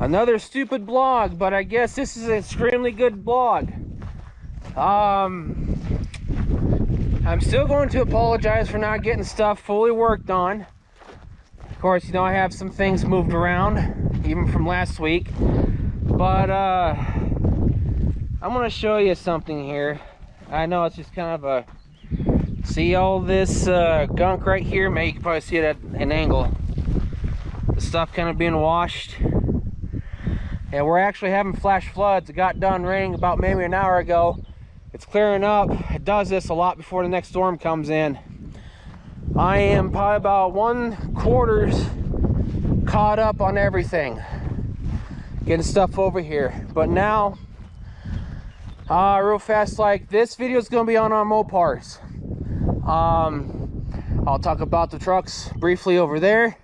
Another stupid blog, but I guess this is an extremely good blog. I'm still going to apologize for not getting stuff fully worked on. Of course, you know, I have some things moved around, even from last week. But I'm going to show you something here. I know it's just kind of a... See all this gunk right here? Maybe you can probably see it at an angle. The stuff kind of being washed. And we're actually having flash floods. It got done raining about maybe an hour ago. It's clearing up. It does this a lot before the next storm comes in. I am probably about 1/4 caught up on everything. Getting stuff over here. But now, real fast, like this video is going to be on our Mopars. I'll talk about the trucks briefly over there.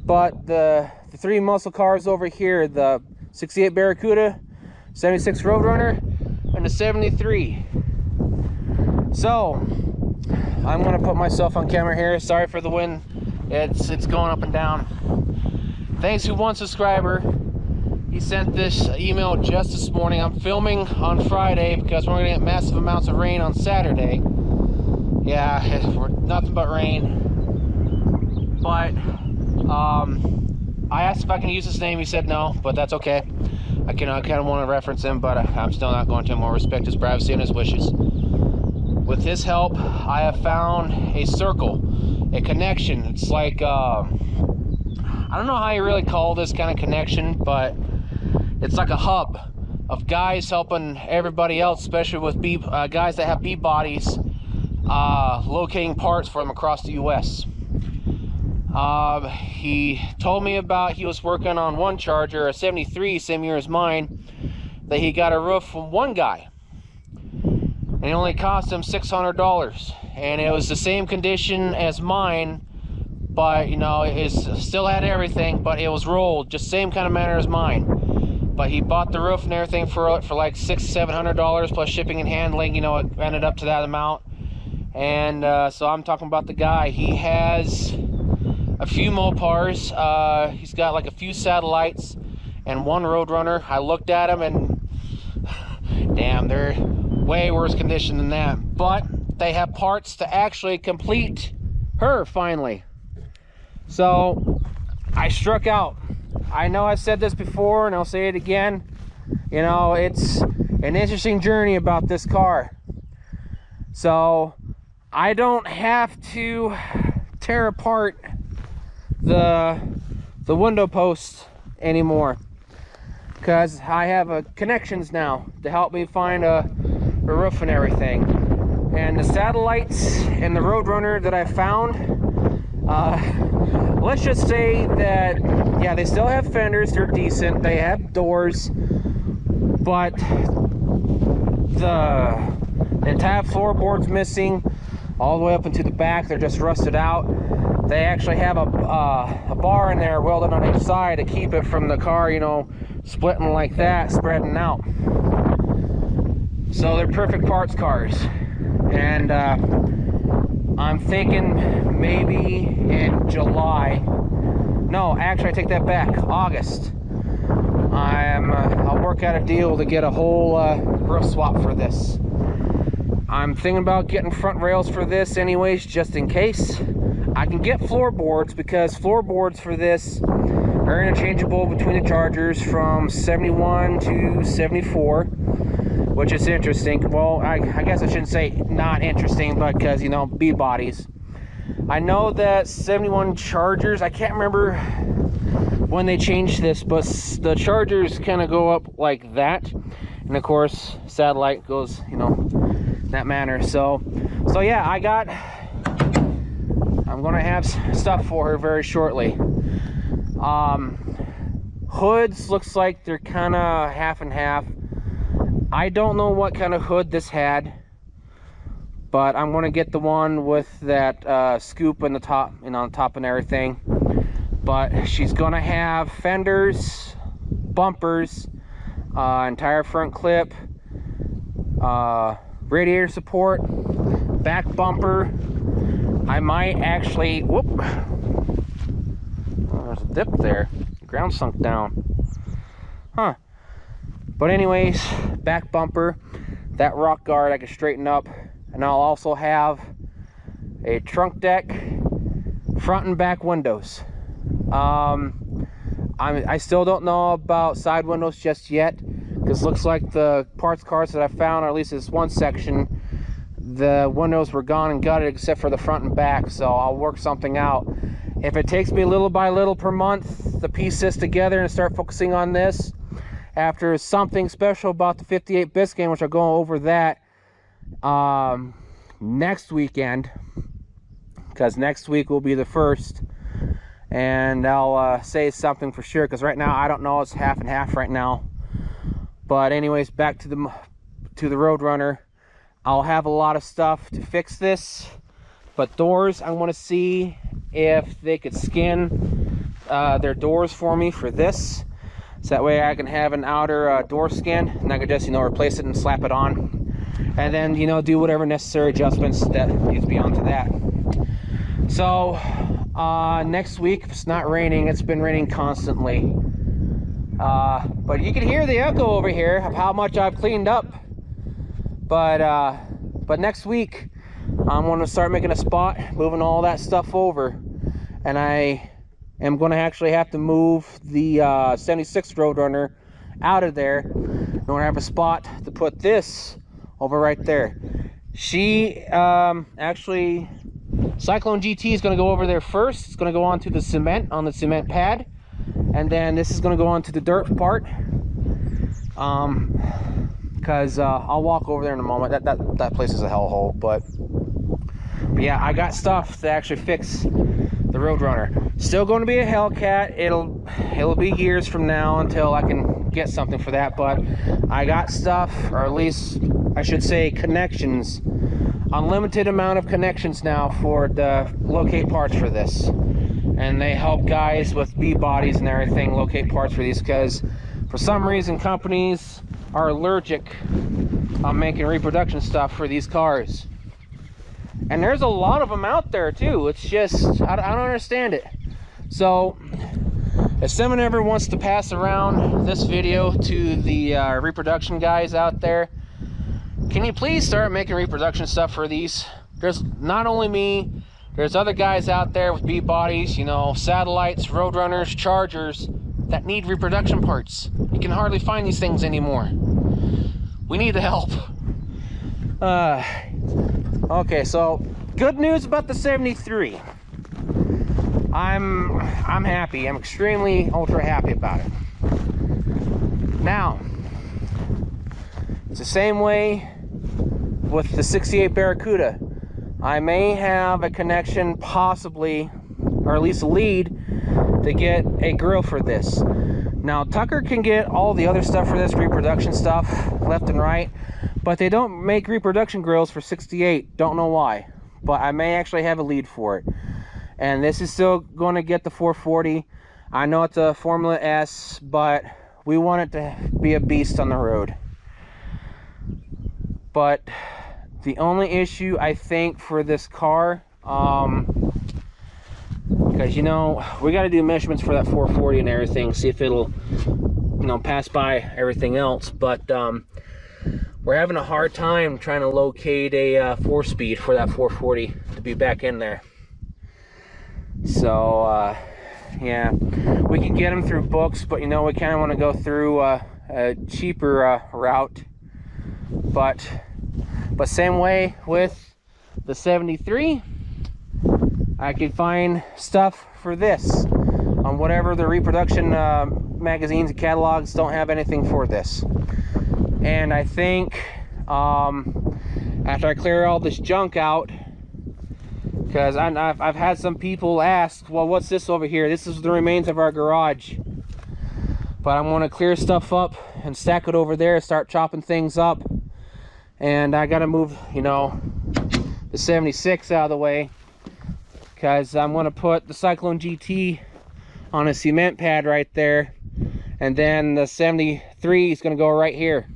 But the three muscle cars over here, the 68 Barracuda, 76 Roadrunner, and the 73. So I'm gonna put myself on camera here. Sorry for the wind. It's going up and down. Thanks to one subscriber. He sent this email just this morning. I'm filming on Friday because we're gonna get massive amounts of rain on Saturday. Yeah, nothing but rain. But I asked if I can use his name. He said no, but that's okay. I kind of want to reference him, but I'm still not going to. I'm going to respect his privacy and his wishes. With his help, I have found a circle, a connection. It's like, I don't know how you really call this kind of connection, but it's like a hub of guys helping everybody else, especially with guys that have B bodies, locating parts for them across the U.S. He told me about he was working on one Charger, a 73, same year as mine, that he got a roof from one guy. And it only cost him $600. And it was the same condition as mine, but, you know, it still had everything, but it was rolled, just same kind of manner as mine. But he bought the roof and everything for like $600-700 plus shipping and handling, you know, it ended up to that amount. And so I'm talking about the guy. He has a few Mopars. He's got like a few satellites and one Roadrunner. I looked at them and damn, they're way worse condition than that. But they have parts to actually complete her finally. So I struck out. I know I said this before and I'll say it again. You know, it's an interesting journey about this car. So I don't have to tear apart the window posts anymore because I have connections now to help me find a roof and everything. And the satellites and the Roadrunner that I found, let's just say that, yeah, they still have fenders, they're decent, they have doors, but the entire floorboard's missing all the way up into the back. They're just rusted out. They actually have a bar in there welded on each side to keep it from the car, you know, splitting like that, spreading out. So they're perfect parts cars. And I'm thinking maybe in July. No, actually I take that back. August. I'll work out a deal to get a whole roof swap for this. I'm thinking about getting front rails for this anyways, just in case. I can get floorboards because floorboards for this are interchangeable between the Chargers from 71 to 74, which is interesting. Well, I guess I shouldn't say not interesting, but because, you know, B bodies. I know that 71 Chargers, I can't remember when they changed this, but the Chargers kind of go up like that. And of course, satellite goes, you know, that manner. So yeah, I'm gonna have stuff for her very shortly. Hoods looks like they're kind of half and half. I don't know what kind of hood this had, but I'm gonna get the one with that scoop in the top, you know, on top and everything. But she's gonna have fenders, bumpers, entire front clip, radiator support, back bumper. I might actually, whoop, oh, there's a dip there, the ground sunk down. huh. But anyways, back bumper, that rock guard I can straighten up, and I'll also have a trunk deck, front and back windows. I still don't know about side windows just yet, because looks like the parts cards that I found, or at least this one section, the windows were gone and gutted except for the front and back. So I'll work something out. If it takes me little by little per month to piece this together and start focusing on this, after something special about the 58 Biscayne, which I'll go over that next weekend, because next week will be the 1st, and I'll say something for sure, because right now I don't know. It's half and half right now. But anyways, back to the Roadrunner. I'll have a lot of stuff to fix this, but doors, I want to see if they could skin their doors for me for this, so that way I can have an outer door skin, and I can just, you know, replace it and slap it on, and then, you know, do whatever necessary adjustments that needs to be onto that. So next week, if it's not raining, it's been raining constantly, but you can hear the echo over here of how much I've cleaned up. But next week I'm going to start making a spot, moving all that stuff over, and I am going to actually have to move the 76 Roadrunner out of there in order to have a spot to put this over right there. She actually, Cyclone GT is going to go over there first. It's going to go onto the cement, on the cement pad, and then this is going to go onto the dirt part, because I'll walk over there in a moment. That place is a hellhole, but yeah, I got stuff to actually fix the Roadrunner. Still going to be a Hellcat. It'll be years from now until I can get something for that, but I got stuff, or at least I should say connections, unlimited amount of connections now for the locate parts for this, and they help guys with B bodies and everything locate parts for these, because for some reason companies are allergic on making reproduction stuff for these cars, and there's a lot of them out there too. It's just I don't understand it. So if someone ever wants to pass around this video to the reproduction guys out there, can you please start making reproduction stuff for these? There's not only me, there's other guys out there with B bodies, you know, satellites, Roadrunners, Chargers, that need reproduction parts. You can hardly find these things anymore. We need the help. Okay, so good news about the 73. I'm happy. I'm extremely ultra happy about it. Now, it's the same way with the 68 Barracuda. I may have a connection, possibly, or at least a lead, to get a grill for this. Now, Tucker can get all the other stuff for this, reproduction stuff, left and right, but they don't make reproduction grills for 68. Don't know why, but I may actually have a lead for it. And this is still going to get the 440. I know it's a Formula S, but we want it to be a beast on the road. But the only issue I think for this car, because, you know, we got to do measurements for that 440 and everything, see if it'll, you know, pass by everything else. But we're having a hard time trying to locate a 4-speed for that 440 to be back in there. So yeah, we can get them through books, but, you know, we kind of want to go through a cheaper route. But same way with the 73, I could find stuff for this on whatever the reproduction magazines and catalogs don't have anything for this. And I think after I clear all this junk out, because I've had some people ask, well, what's this over here? This is the remains of our garage. But I'm going to clear stuff up and stack it over there, start chopping things up. And I got to move, you know, the 76 out of the way, because I'm going to put the Cyclone GT on a cement pad right there, and then the 73 is going to go right here,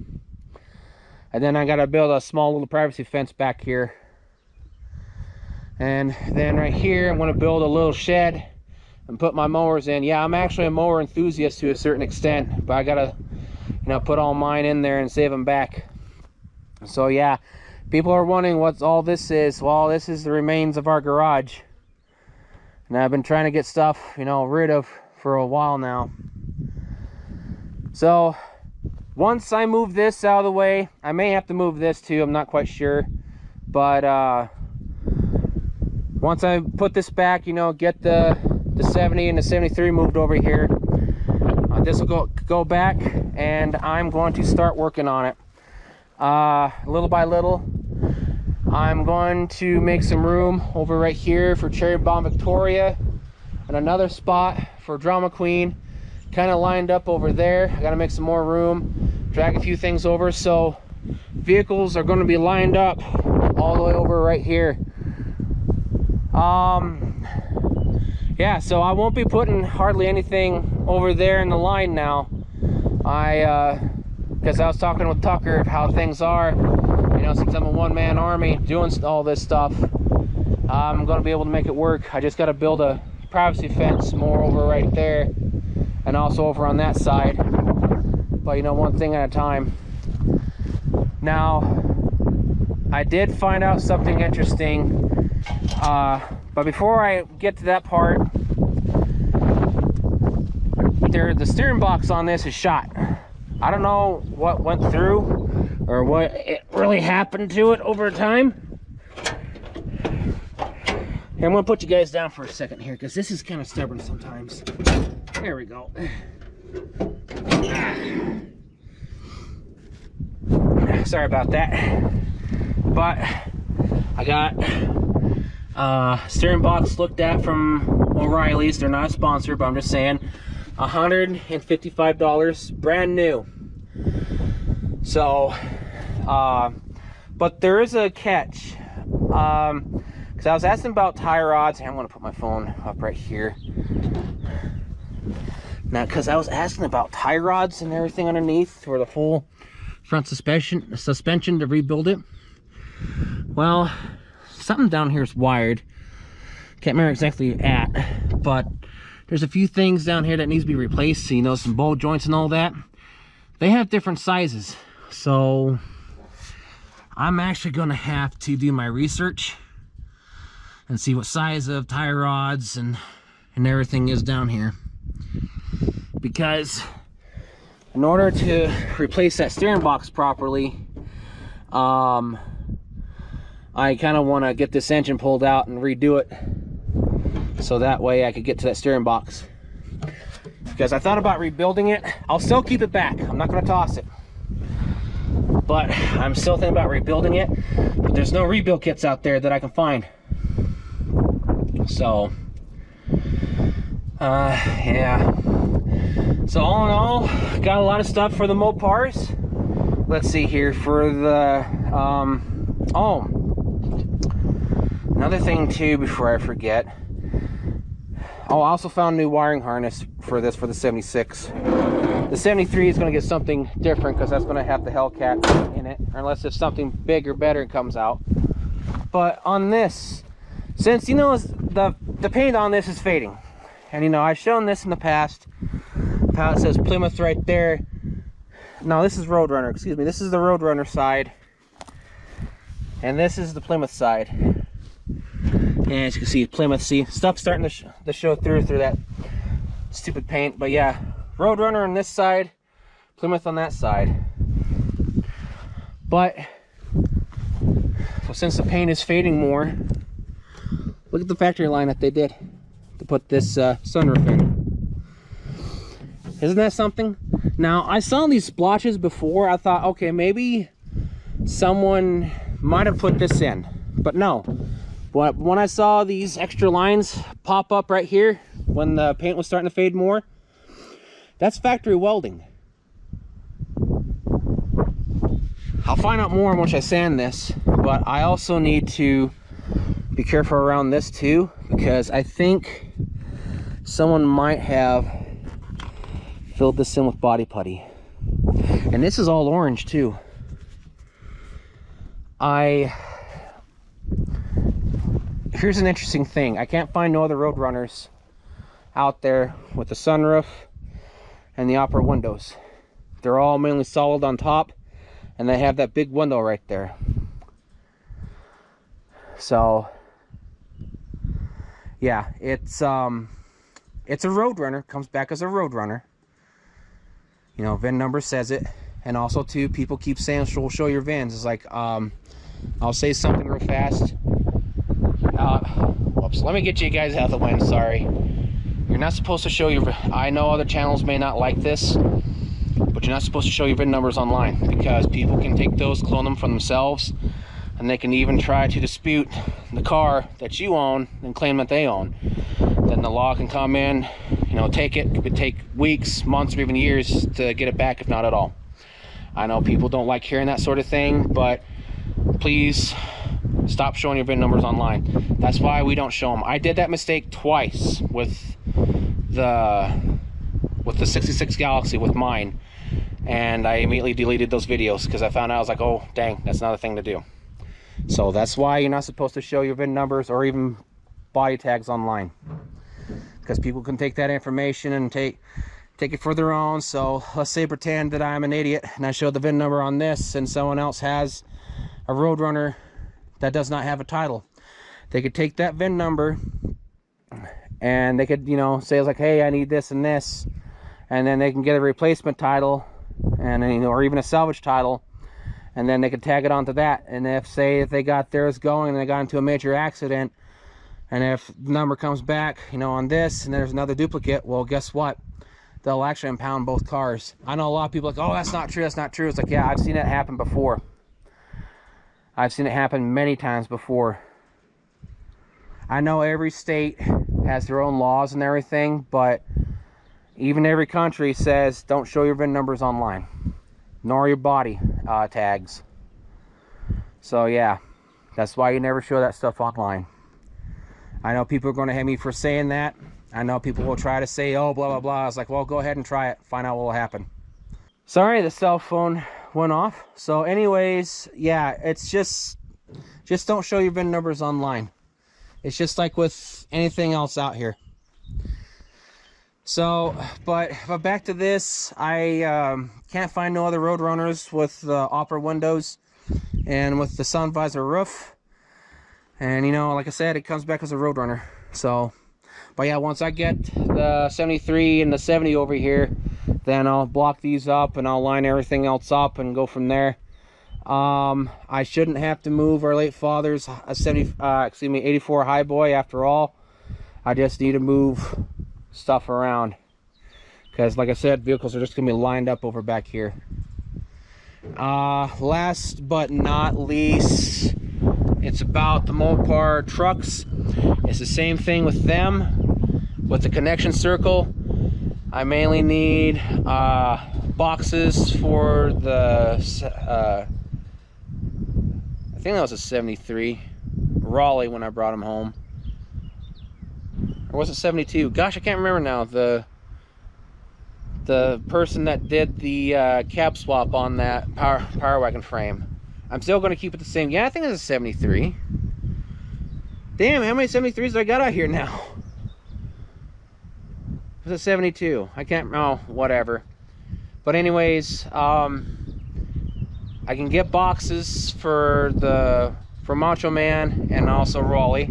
and then I got to build a small little privacy fence back here, and then right here I'm going to build a little shed and put my mowers in. Yeah, I'm actually a mower enthusiast to a certain extent, but I got to put all mine in there and save them back. So yeah, people are wondering what all this is. Well, this is the remains of our garage, and I've been trying to get stuff, rid of for a while now. So once I move this out of the way, I may have to move this too, I'm not quite sure, but once I put this back, get the 70 and the 73 moved over here, this will go back, and I'm going to start working on it little by little. I'm going to make some room over right here for Cherry Bomb Victoria, and another spot for Drama Queen, kind of lined up over there. I got to make some more room, drag a few things over, so vehicles are going to be lined up all the way over right here. Yeah, so I won't be putting hardly anything over there in the line now. Because I was talking with Tucker how things are, since I'm a one-man army doing all this stuff, I'm going to be able to make it work. I just got to build a privacy fence more over right there, and also over on that side. But one thing at a time. Now, I did find out something interesting, but before I get to that part, the steering box on this is shot. I don't know what went through or what it really happened to it over time. Here, I'm gonna put you guys down for a second here, because this is kind of stubborn sometimes. There we go. Sorry about that. But I got steering box looked at from O'Reilly's. They're not a sponsor, but I'm just saying, $155, brand new. So but there is a catch, because I was asking about tie rods. I'm going to put my phone up right here now, because I was asking about tie rods and everything underneath for the full front suspension to rebuild it. Well, something down here is wired. Can't remember exactly at, but there's a few things down here that needs to be replaced. So, some bowl joints and all that. They have different sizes, so I'm actually gonna have to do my research and see what size of tie rods and everything is down here, because in order to replace that steering box properly, I kind of want to get this engine pulled out and redo it, so that way I could get to that steering box. Because I thought about rebuilding it. I'll still keep it back. I'm not going to toss it. But I'm still thinking about rebuilding it. But there's no rebuild kits out there that I can find. So, yeah. So all in all, got a lot of stuff for the Mopars. Let's see here for the, oh, another thing too before I forget. Oh, I also found a new wiring harness for this, for the 76. The 73 is going to get something different, because that's going to have the Hellcat in it, unless if something bigger, better comes out. But on this, since the paint on this is fading, and I've shown this in the past, how it says Plymouth right there. No, this is Roadrunner, excuse me. This is the Roadrunner side, and this is the Plymouth side. And as you can see, Plymouth, see, stuff's starting to show through that stupid paint. But yeah, Roadrunner on this side, Plymouth on that side. But, so since the paint is fading more, look at the factory line that they did to put this sunroof in. Isn't that something? Now, I saw these splotches before. I thought, okay, maybe someone might have put this in. But no. But when I saw these extra lines pop up right here, when the paint was starting to fade more, that's factory welding. I'll find out more once I sand this, but I also need to be careful around this too, because I think someone might have filled this in with body putty. And this is all orange too. Here's an interesting thing. I can't find no other Roadrunners out there with the sunroof and the upper windows. They're all mainly solid on top, and they have that big window right there. So yeah, it's a Roadrunner. Comes back as a Roadrunner. You know, VIN number says it. And also too, people keep saying we'll show your VINs. It's like, I'll say something real fast. Whoops, let me get you guys out of the way. Sorry. You're not supposed to show your, I know other channels may not like this, but you're not supposed to show your VIN numbers online, because people can take those, clone them for themselves, and they can even try to dispute the car that you own and claim that they own. Then the law can come in, you know, take it. It could take weeks, months, or even years to get it back, if not at all. I know people don't like hearing that sort of thing, but please stop showing your VIN numbers online. That's why we don't show them. I did that mistake twice with the 66 Galaxy with mine, and I immediately deleted those videos because I found out, I was like, oh dang, that's not a thing to do. So that's why you're not supposed to show your VIN numbers or even body tags online, because people can take that information and take it for their own. So let's say pretend that I'm an idiot and I show the VIN number on this, and someone else has a Roadrunner that does not have a title. They could take that VIN number and they could, you know, say it's like, hey, I need this and this, and then they can get a replacement title, and you know, or even a salvage title, and then they could tag it onto that. And if they got theirs going and they got into a major accident, and if the number comes back, you know, on this, and there's another duplicate, well, guess what? They'll actually impound both cars. I know a lot of people are like, oh, that's not true, that's not true. It's like, yeah, I've seen it happen before. I've seen it happen many times before. I know every state has their own laws and everything, but even every country says don't show your VIN numbers online, nor your body tags. So yeah, that's why you never show that stuff online. I know people are going to hate me for saying that. I know people will try to say, oh, blah, blah, blah. I was like, well, go ahead and try it. Find out what will happen. Sorry, the cell phone went off. So anyways, yeah, it's just don't show your VIN numbers online. It's just like with anything else out here. So, but back to this, I can't find no other Roadrunners with the opera windows and with the sun visor roof. And you know, like I said, it comes back as a Roadrunner. So, but yeah, once I get the 73 and the 70 over here, then I'll block these up and I'll line everything else up and go from there. I shouldn't have to move our late father's 84 Highboy after all. I just need to move stuff around, because like I said, vehicles are just gonna be lined up over back here. Last but not least, it's about the Mopar trucks. It's the same thing with them. With the connection circle, I mainly need boxes for the I think that was a 73 Raleigh when I brought him home, or was it 72? Gosh, I can't remember now. The person that did the cab swap on that power wagon frame, I'm still going to keep it the same. Yeah, I think it's a 73. Damn, how many 73s do I got out here now? Was it 72? I can't, oh, whatever. But anyways, I can get boxes for Macho Man and also Raleigh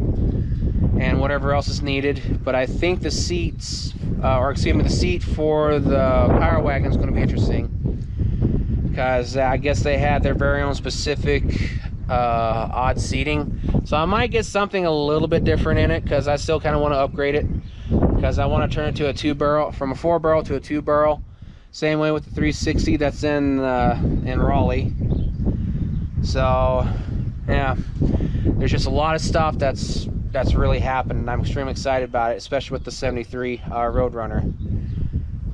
and whatever else is needed. But I think the seats, or excuse me, the seat for the power wagon is going to be interesting, because I guess they had their very own specific odd seating. So I might get something a little bit different in it, because I still kind of want to upgrade it, because I want to turn it to a 2-barrel, from a 4-barrel to a 2-barrel. Same way with the 360 that's in Raleigh. So yeah, there's just a lot of stuff that's really happened, and I'm extremely excited about it, especially with the 73 Roadrunner.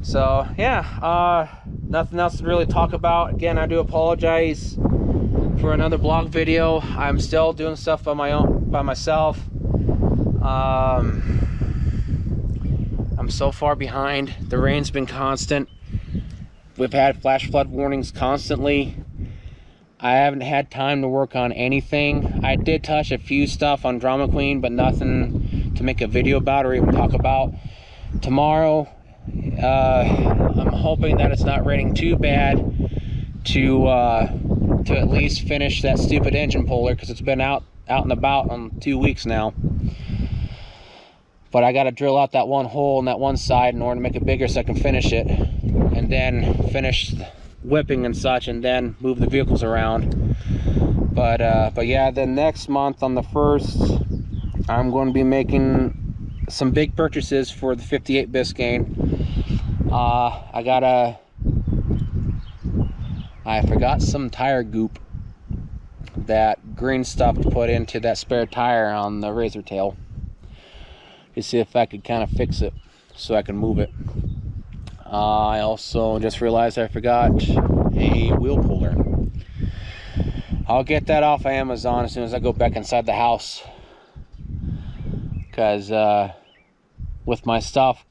So yeah, nothing else to really talk about. Again, I do apologize for another blog video. I'm still doing stuff by myself. I'm so far behind. The rain's been constant. We've had flash flood warnings constantly. I haven't had time to work on anything. I did touch a few stuff on Drama Queen, but nothing to make a video about or even talk about. Tomorrow, I'm hoping that it's not raining too bad to at least finish that stupid engine puller, because it's been out and about on 2 weeks now. But I got to drill out that one hole in that one side in order to make it bigger so I can finish it, and then finish whipping and such, and then move the vehicles around. But yeah, then next month on the 1st, I'm going to be making some big purchases for the 58 Biscayne. I forgot some tire goop, that green stuff to put into that spare tire on the razor tail, to see if I could kind of fix it so I can move it. I also just realized I forgot a wheel puller. I'll get that off of Amazon as soon as I go back inside the house, because with my stuff,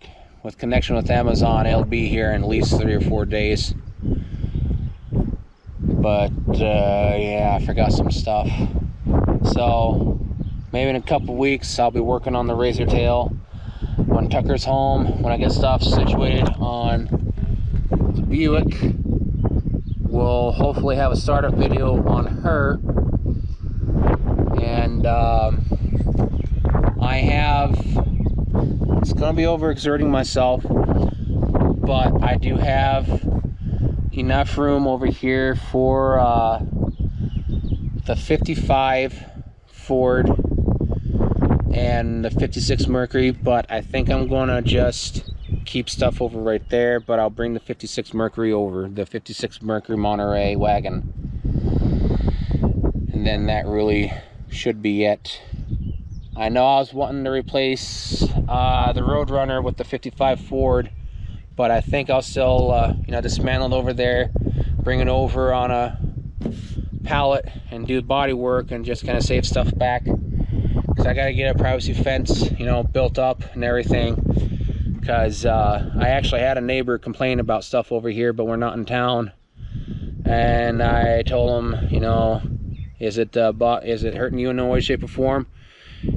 with connection with Amazon, it'll be here in at least 3 or 4 days. But yeah, I forgot some stuff. So maybe in a couple weeks I'll be working on the razor tail. When Tucker's home, when I get stuff situated on the Buick, we'll hopefully have a startup video on her. And it's gonna be overexerting myself, but I do have enough room over here for the 55 Ford and the 56 Mercury, but I think I'm gonna just keep stuff over right there, but I'll bring the 56 Mercury over, the 56 Mercury Monterey wagon, and then that really should be it. I know I was wanting to replace the Roadrunner with the 55 Ford, but I think I'll still dismantle it over there, bring it over on a pallet and do body work and just kind of save stuff back, because I got to get a privacy fence, built up and everything, because I actually had a neighbor complain about stuff over here, but we're not in town, and I told him, is it hurting you in no way, shape, or form?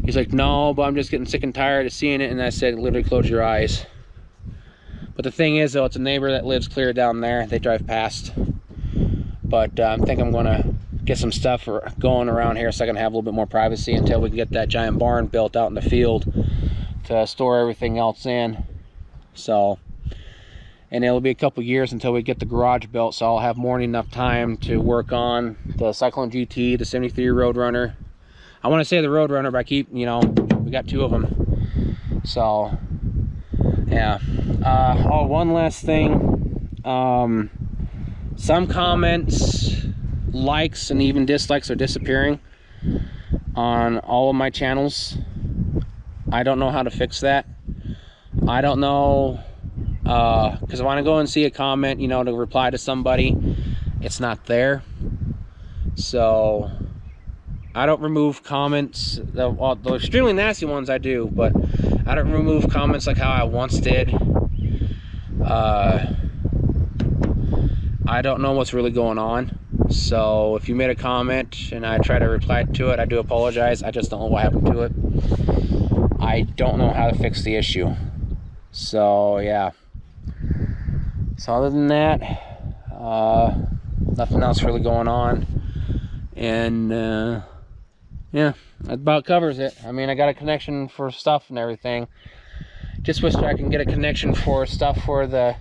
He's like, no, but I'm just getting sick and tired of seeing it. And I said, literally close your eyes. But the thing is, though, it's a neighbor that lives clear down there. They drive past. But I think I'm going to get some stuff going around here so I can have a little bit more privacy until we can get that giant barn built out in the field to store everything else in. So, and it'll be a couple years until we get the garage built, so I'll have more than enough time to work on the Cyclone GT, the 73 Roadrunner. I want to say the Roadrunner, but I keep, we got 2 of them. So, yeah. Oh, one last thing. Some comments, likes, and even dislikes are disappearing on all of my channels. I don't know how to fix that. I don't know, because when I go and see a comment, to reply to somebody, it's not there. So I don't remove comments. The extremely nasty ones I do, but I don't remove comments like how I once did. I don't know what's really going on. So if you made a comment and I try to reply to it, I do apologize. I just don't know what happened to it. I don't know how to fix the issue. So yeah. So other than that, nothing else really going on. And yeah, that about covers it. I mean, I got a connection for stuff and everything. Just wish I can get a connection for stuff for the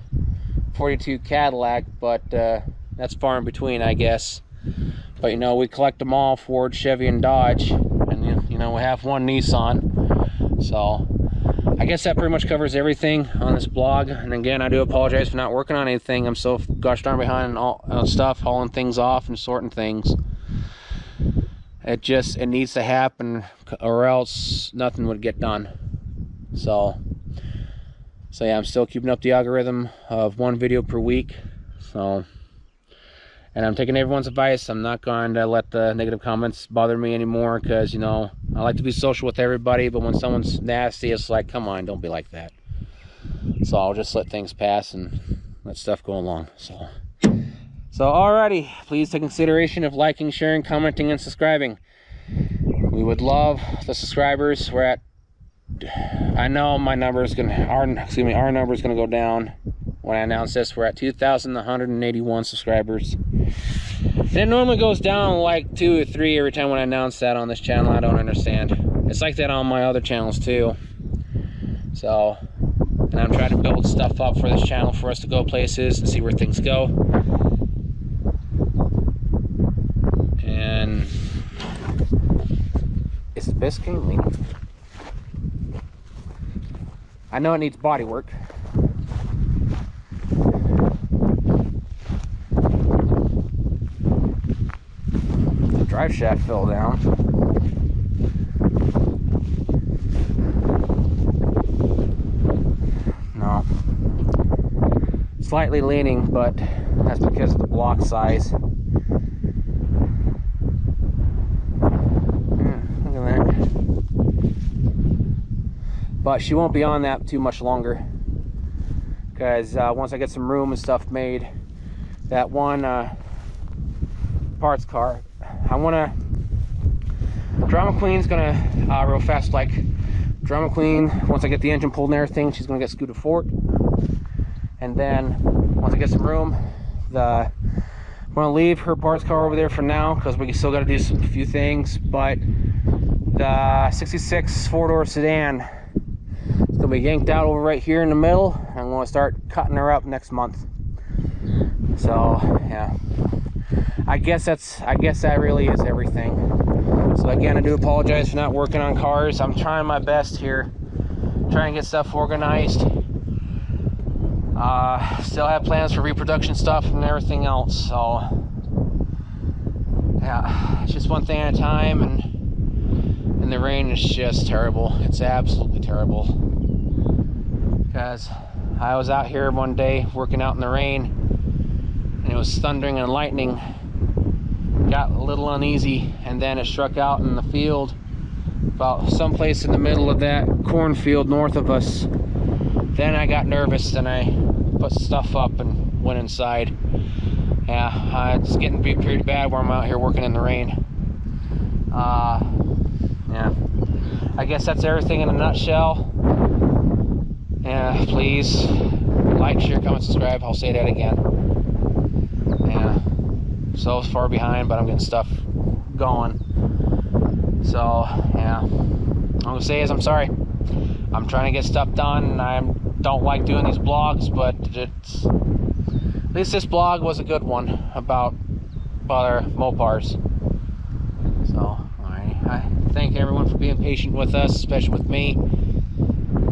42 Cadillac, but that's far in between, I guess. But we collect them all, Ford, Chevy, and Dodge, and we have one Nissan. So I guess that pretty much covers everything on this blog. And again, I do apologize for not working on anything. I'm so gosh darn behind on stuff, hauling things off and sorting things. It needs to happen, or else nothing would get done. So yeah, I'm still keeping up the algorithm of 1 video per week. So, and I'm taking everyone's advice. I'm not going to let the negative comments bother me anymore, because I like to be social with everybody, but when someone's nasty, it's like, come on, don't be like that. So I'll just let things pass and let stuff go along. So alrighty, please take consideration of liking, sharing, commenting, and subscribing. We would love the subscribers. We're at, I know my number is our number is gonna go down when I announced this. We're at 2,181 subscribers. And it normally goes down like 2 or 3 every time when I announce that on this channel. I don't understand. It's like that on my other channels too. So, and I'm trying to build stuff up for this channel for us to go places and see where things go. And is the biscuit leaning? I know it needs body work. The drive shaft fell down. No. Slightly leaning, but that's because of the block size. But she won't be on that too much longer, because once I get some room and stuff made, that one parts car, I want to, Drama Queen's gonna real fast, like Drama Queen, once I get the engine pulled and everything, she's gonna get scooted forward. And then once I get some room, I'm gonna leave her parts car over there for now, because we still got to do a few things. But the 66 4-door sedan, it's gonna be yanked out over right here in the middle. I'm gonna start cutting her up next month. So yeah, I guess that really is everything. So again, I do apologize for not working on cars. I'm trying my best here, trying to get stuff organized. Still have plans for reproduction stuff and everything else. So yeah, it's just one thing at a time, and the rain is just terrible. It's absolutely terrible. Because I was out here one day working out in the rain, and it was thundering and lightning. Got a little uneasy, and then it struck out in the field about someplace in the middle of that cornfield north of us. Then I got nervous, and I put stuff up and went inside. Yeah, it's getting to be pretty bad where I'm out here working in the rain. Yeah, I guess that's everything in a nutshell. Yeah, please like, share, comment, subscribe. I'll say that again. Yeah, so far behind, but I'm getting stuff going. So yeah, all I'm gonna say is I'm sorry. I'm trying to get stuff done. I don't like doing these blogs, but at least this blog was a good one about our Mopars. So alright, I thank everyone for being patient with us, especially with me.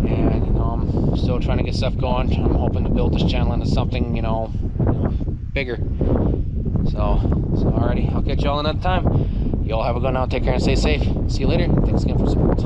And I'm still trying to get stuff going. I'm hoping to build this channel into something, bigger. So alrighty, I'll catch y'all another time. Y'all have a good night. Take care and stay safe. See you later. Thanks again for support.